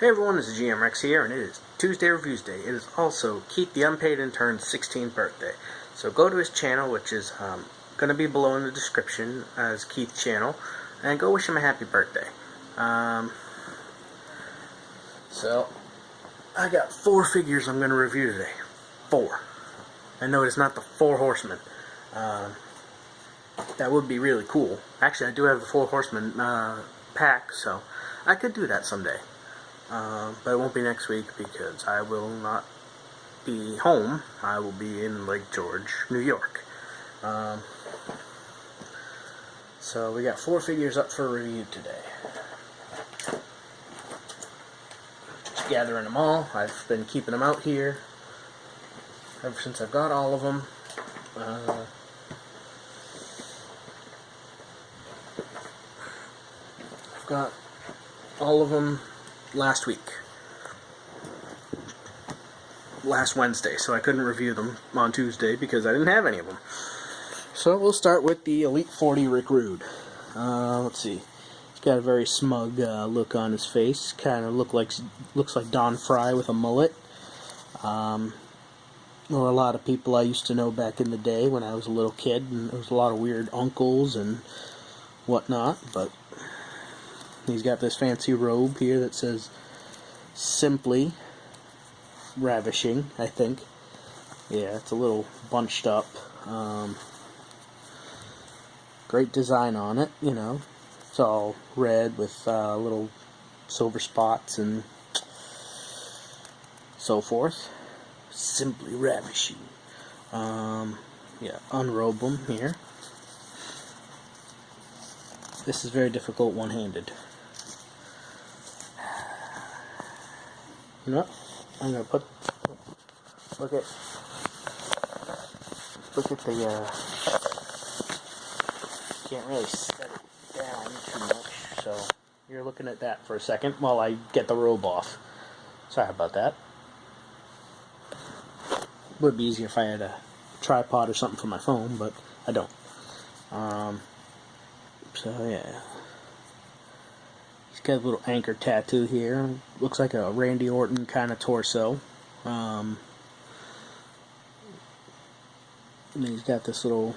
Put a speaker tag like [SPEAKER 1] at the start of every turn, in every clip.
[SPEAKER 1] Hey everyone, this is GM Rex here, and it is Tuesday Reviews Day. It is also Keith the Unpaid Intern's 16th birthday. So go to his channel, which is going to be below in the description as Keith's channel, and go wish him a happy birthday. So, I got 4 figures I'm going to review today. 4. I know it's not the 4 Horsemen. That would be really cool. Actually, I do have the 4 Horsemen pack, so I could do that someday. But it won't be next week because I will not be home. I will be in Lake George, New York. So we got 4 figures up for review today. Just gathering them all. I've been keeping them out here ever since I've got all of them. I've got all of them last Wednesday, so I couldn't review them on Tuesday because I didn't have any of them. So we'll start with the Elite 40 Rick Rude. Let's see. He's got a very smug look on his face. Kind of looks like Don Fry with a mullet. Or a lot of people I used to know back in the day when I was a little kid, and there was a lot of weird uncles and whatnot. But he's got this fancy robe here that says Simply Ravishing, I think. Yeah, it's a little bunched up. Great design on it, you know. It's all red with little silver spots and so forth. Simply Ravishing. Yeah, unrobe them here. This is very difficult one-handed. You know what? I'm gonna look at the can't really set it down too much, so you're looking at that for a second while I get the robe off. Sorry about that. Would be easier if I had a tripod or something for my phone, but I don't. So yeah. He's got a little anchor tattoo here. Looks like a Randy Orton kind of torso. And he's got this little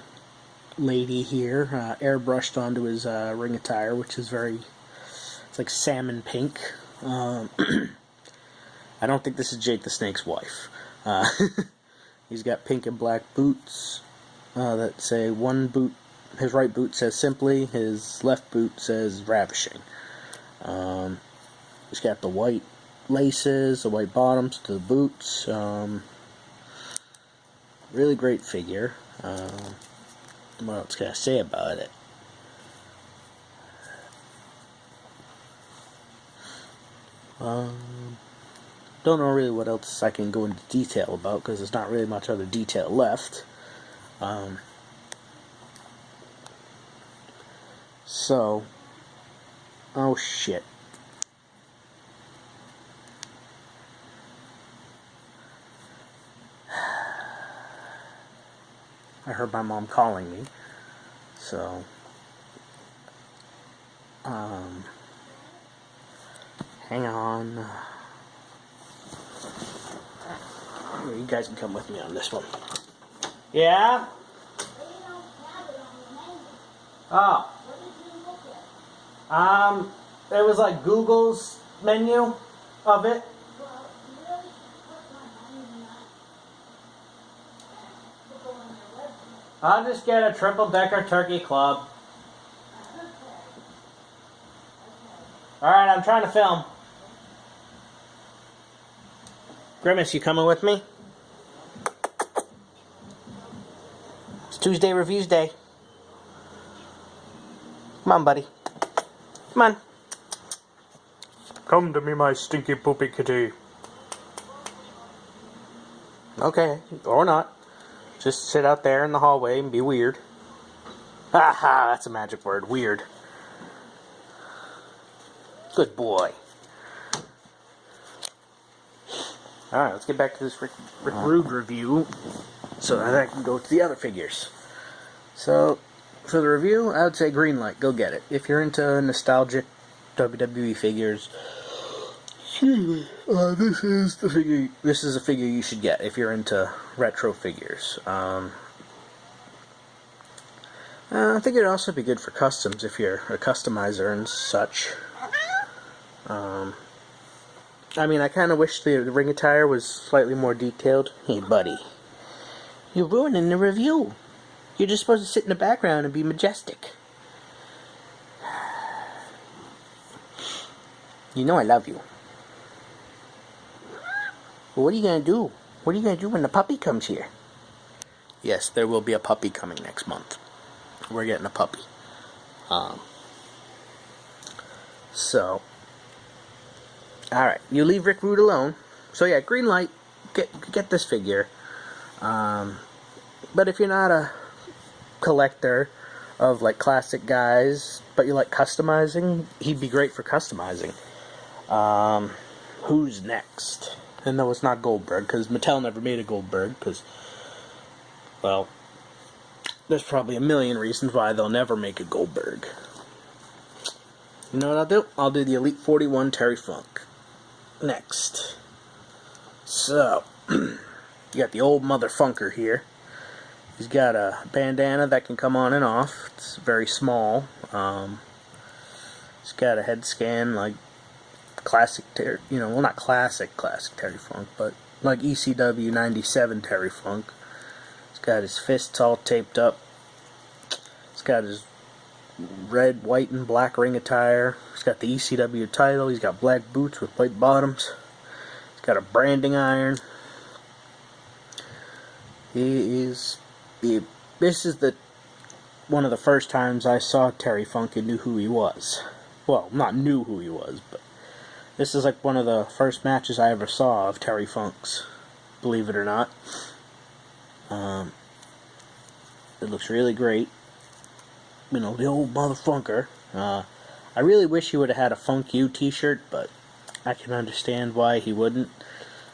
[SPEAKER 1] lady here, airbrushed onto his ring attire, which is it's like salmon pink. I don't think this is Jake the Snake's wife. He's got pink and black boots that say one boot. His right boot says Simply. His left boot says Ravishing. He's got the white laces, the white bottoms to the boots. Really great figure. What else can I say about it? Don't know really what else I can go into detail about because there's not really much other detail left. So, oh shit. I heard my mom calling me, so, hang on. You guys can come with me on this one. Yeah? Oh. It was like Google's menu of it. I'll just get a triple-decker turkey club. Alright, I'm trying to film. Grimace, you coming with me? It's Tuesday Reviews Day. Come on, buddy. Come on. Come to me, my stinky poopy kitty. Okay, or not. Just sit out there in the hallway and be weird. Aha, that's a magic word. Weird. Good boy. Alright, let's get back to this Rick Rude review so that I can go to the other figures. So, for the review, I would say green light. Go get it. If you're into nostalgic WWE figures, This is the figure. This is a figure you should get if you're into retro figures. I think it'd also be good for customs if you're a customizer and such. I mean, I kind of wish the ring attire was slightly more detailed. Hey, buddy, you're ruining the review. You're just supposed to sit in the background and be majestic. You know I love you. Well, what are you going to do? What are you going to do when the puppy comes here? Yes, there will be a puppy coming next month. We're getting a puppy. So, alright, you leave Rick Rude alone. So yeah, green light, get this figure. But if you're not a collector of like classic guys, but you like customizing, he'd be great for customizing. Who's next? And no, it's not Goldberg, because Mattel never made a Goldberg, because, well, there's probably a million reasons why they'll never make a Goldberg. You know what I'll do? I'll do the Elite 41 Terry Funk. Next. So, you got the old mother funker here. He's got a bandana that can come on and off. It's very small. He's got a head scan like classic Terry, well, not classic Terry Funk, but like ECW 97 Terry Funk. He's got his fists all taped up. He's got his red, white, and black ring attire. He's got the ECW title. He's got black boots with white bottoms. He's got a branding iron. This is one of the first times I saw Terry Funk and knew who he was. Well, not knew who he was, but this is like one of the first matches I ever saw of Terry Funk's, believe it or not. It looks really great. The old motherfunker. I really wish he would have had a Funk You t-shirt, but I can understand why he wouldn't.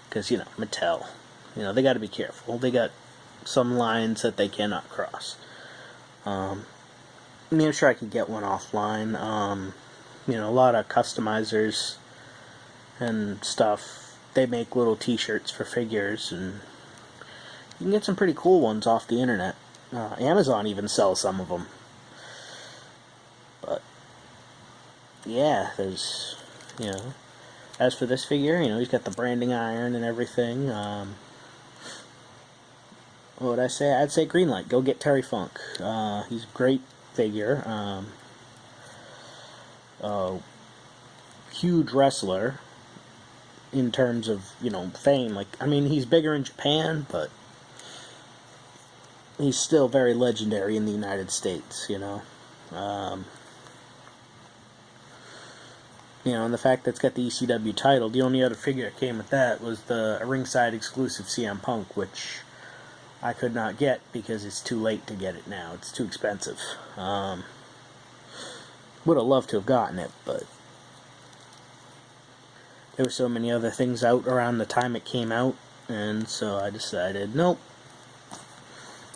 [SPEAKER 1] Because, Mattel. They got to be careful. They got some lines that they cannot cross. I'm sure I could get one offline. A lot of customizers and stuff, they make little t-shirts for figures, and you can get some pretty cool ones off the internet. Amazon even sells some of them. But yeah, there's as for this figure, he's got the branding iron and everything. What would I say? I'd say green light. Go get Terry Funk. He's a great figure. Huge wrestler in terms of, fame. He's bigger in Japan, but he's still very legendary in the United States, and the fact that it's got the ECW title, the only other figure that came with that was the ringside exclusive CM Punk, which I could not get because it's too late to get it now. It's too expensive. Would have loved to have gotten it, but there were so many other things out around the time it came out, and so I decided, nope,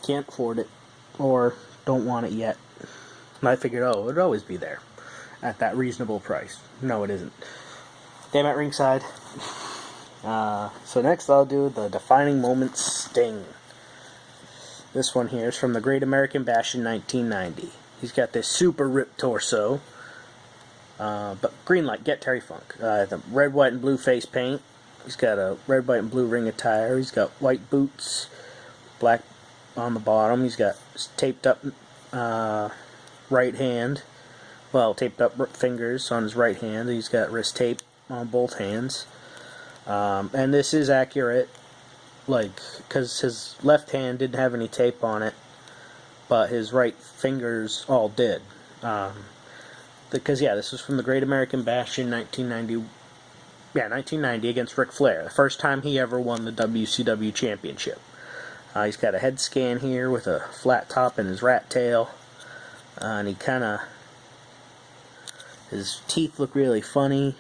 [SPEAKER 1] can't afford it, or don't want it yet. And I figured, it would always be there at that reasonable price. No, it isn't. Damn it, ringside. So next I'll do the Defining Moments Sting. This one here is from the Great American Bash in 1990. He's got this super ripped torso. But green light, get Terry Funk. The red, white, and blue face paint. He's got a red, white, and blue ring attire. He's got white boots, black on the bottom. He's got taped up right hand. Well, taped up fingers on his right hand. He's got wrist tape on both hands. And this is accurate, because his left hand didn't have any tape on it, but his right fingers all did. Because, this was from the Great American Bash in 1990. Yeah, 1990 against Ric Flair. The first time he ever won the WCW Championship. He's got a head scan here with a flat top and his rat tail. And he his teeth look really funny.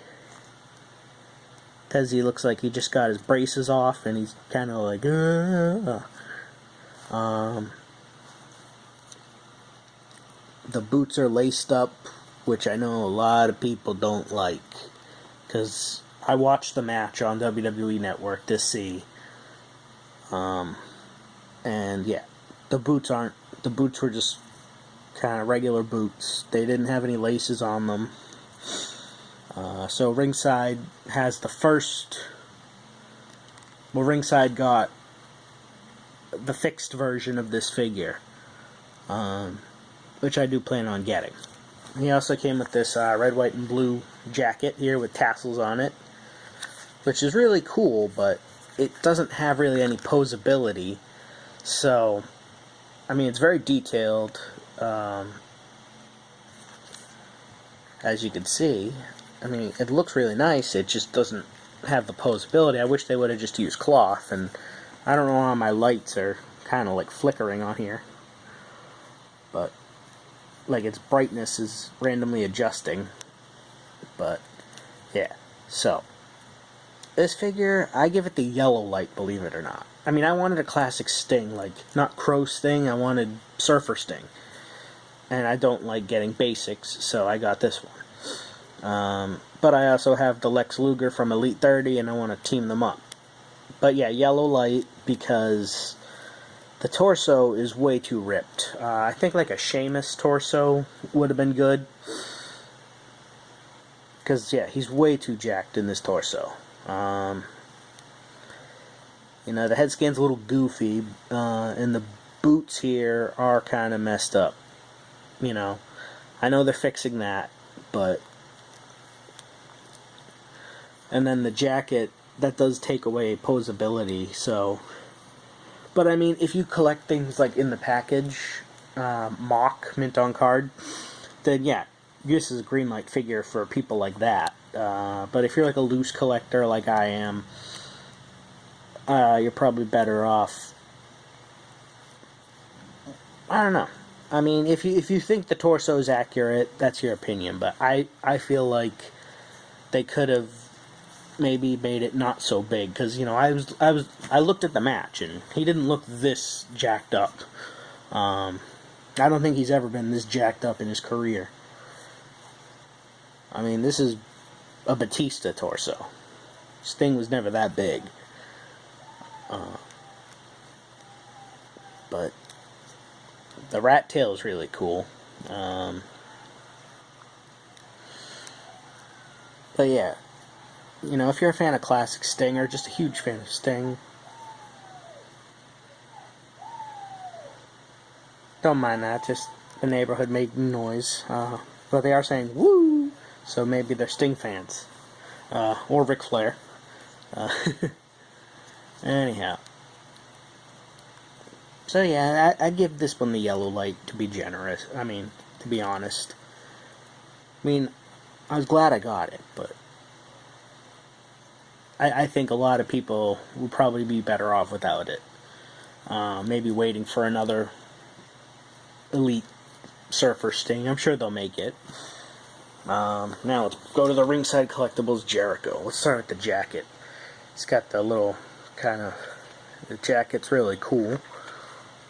[SPEAKER 1] Because he looks like he just got his braces off and he's kind of like, The boots are laced up, which I know a lot of people don't like. Because I watched the match on WWE Network to see. And yeah, the boots were just kind of regular boots. They didn't have any laces on them. So Ringside has the first. Well, Ringside got the fixed version of this figure, which I do plan on getting. He also came with this red, white, and blue jacket here with tassels on it, which is really cool, but it doesn't have really any posability. So, I mean, it's very detailed, as you can see. I mean, it looks really nice, it just doesn't have the posability. I wish they would have just used cloth, and I don't know why my lights are kind of like flickering on here, but like its brightness is randomly adjusting. But yeah, so this figure, I give it the yellow light, believe it or not. I mean, I wanted a classic Sting, like not Crow Sting, I wanted Surfer Sting, and I don't like getting basics, so I got this one. But I also have the Lex Luger from Elite 30, and I want to team them up. But yeah, yellow light, because the torso is way too ripped. I think like a Sheamus torso would have been good. Because, yeah, he's way too jacked in this torso. You know, the head scan's a little goofy, and the boots here are kind of messed up. You know, I know they're fixing that, but... And then the jacket, that does take away posability, so... But, I mean, if you collect things like in the package, mock, mint on card, then yeah, this is a green light figure for people like that. But if you're like a loose collector like I am, you're probably better off... I don't know. I mean, if you think the torso is accurate, that's your opinion, but I feel like they could have maybe made it not so big, because, you know, I looked at the match, and he didn't look this jacked up. I don't think he's ever been this jacked up in his career. I mean, this is a Batista torso. Sting was never that big. But the rat tail is really cool. But yeah, you know, if you're a fan of classic Sting, or just a huge fan of Sting, don't mind that, just the neighborhood making noise. But they are saying, woo! So maybe they're Sting fans. Or Ric Flair. Anyhow. So yeah, I give this one the yellow light, to be generous. I mean, to be honest. I mean, I was glad I got it, but I think a lot of people would probably be better off without it. Maybe waiting for another Elite Surfer Sting. I'm sure they'll make it. Now let's go to the Ringside Collectibles Jericho. Let's start with the jacket. It's got the little kind of... The jacket's really cool.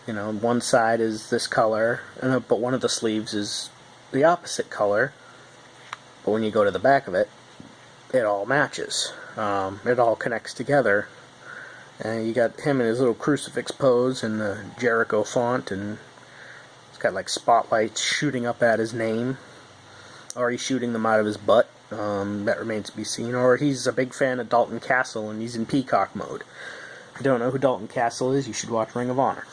[SPEAKER 1] You know, one side is this color, but one of the sleeves is the opposite color. But when you go to the back of it, it all matches. It all connects together. And you got him in his little crucifix pose in the Jericho font, and it's got like spotlights shooting up at his name. Or he's shooting them out of his butt. That remains to be seen. Or he's a big fan of Dalton Castle and he's in peacock mode. If you don't know who Dalton Castle is, you should watch Ring of Honor.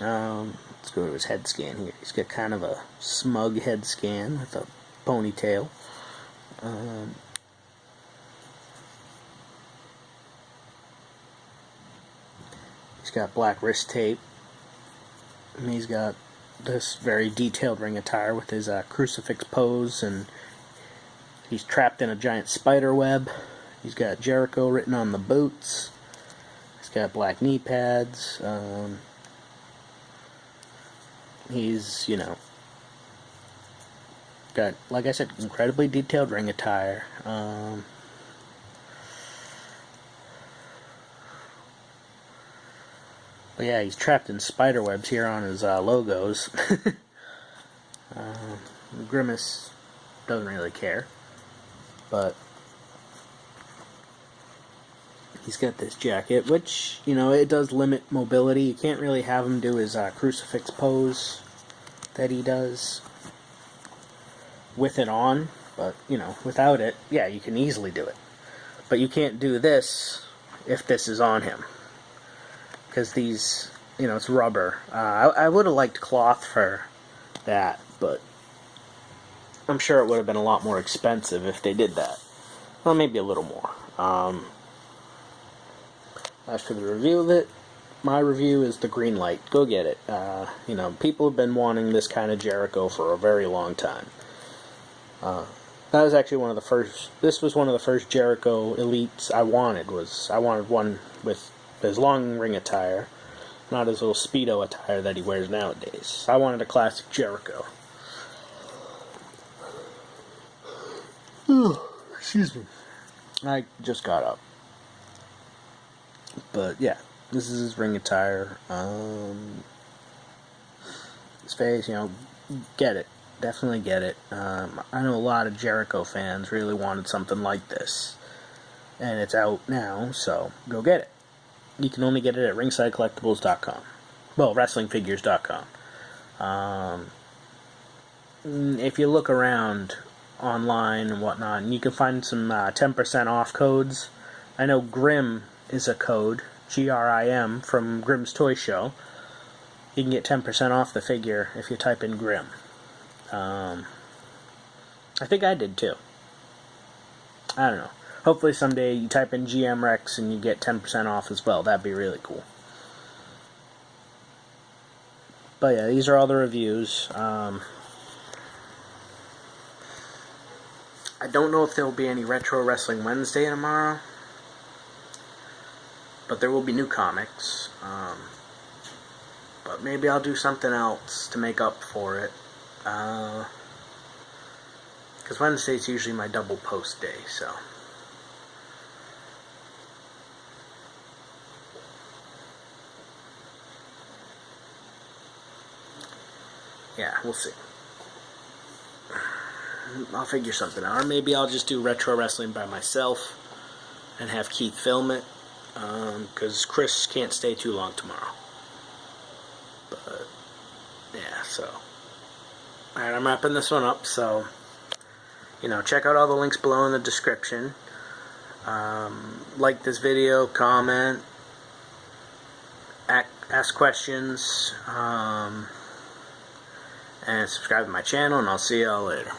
[SPEAKER 1] Let's go to his head scan here. He's got kind of a smug head scan with a ponytail. He's got black wrist tape. And he's got this very detailed ring attire with his crucifix pose, and he's trapped in a giant spider web. He's got Jericho written on the boots. He's got black knee pads. He's, you know, got, like I said, incredibly detailed ring attire. But yeah, he's trapped in spider webs here on his logos. Grimace doesn't really care. But he's got this jacket, which, you know, it does limit mobility. You can't really have him do his crucifix pose that he does with it on, but, you know, without it, yeah, you can easily do it. But you can't do this if this is on him, because these, you know, it's rubber. I would have liked cloth for that, but I'm sure it would have been a lot more expensive if they did that. Well, maybe a little more. As for the review of it, my review is the green light. Go get it. You know, people have been wanting this kind of Jericho for a very long time. That was actually one of the first. This was one of the first Jericho Elites I wanted. I wanted one with his long ring attire, not his little Speedo attire that he wears nowadays. I wanted a classic Jericho. Excuse me. I just got up. But yeah, this is his ring attire. His face, you know, get it. Definitely get it. I know a lot of Jericho fans really wanted something like this. And it's out now, so go get it. You can only get it at ringsidecollectibles.com. Well, wrestlingfigures.com. If you look around online and whatnot, and you can find some 10% off codes. I know Grimm is a code, GRIM, from Grimm's Toy Show. You can get 10% off the figure if you type in Grimm. I think I did too. I don't know. Hopefully someday you type in GM Rex and you get 10% off as well. That'd be really cool. But yeah, these are all the reviews. I don't know if there will be any Retro Wrestling Wednesday tomorrow, but there will be new comics. But maybe I'll do something else to make up for it. Because Wednesday's usually my double post day, so. Yeah, we'll see. I'll figure something out. Or maybe I'll just do Retro Wrestling by myself and have Keith film it. Because Chris can't stay too long tomorrow. But, yeah, so. Alright, I'm wrapping this one up, so, you know, check out all the links below in the description. Like this video, comment, ask questions, and subscribe to my channel, and I'll see y'all later.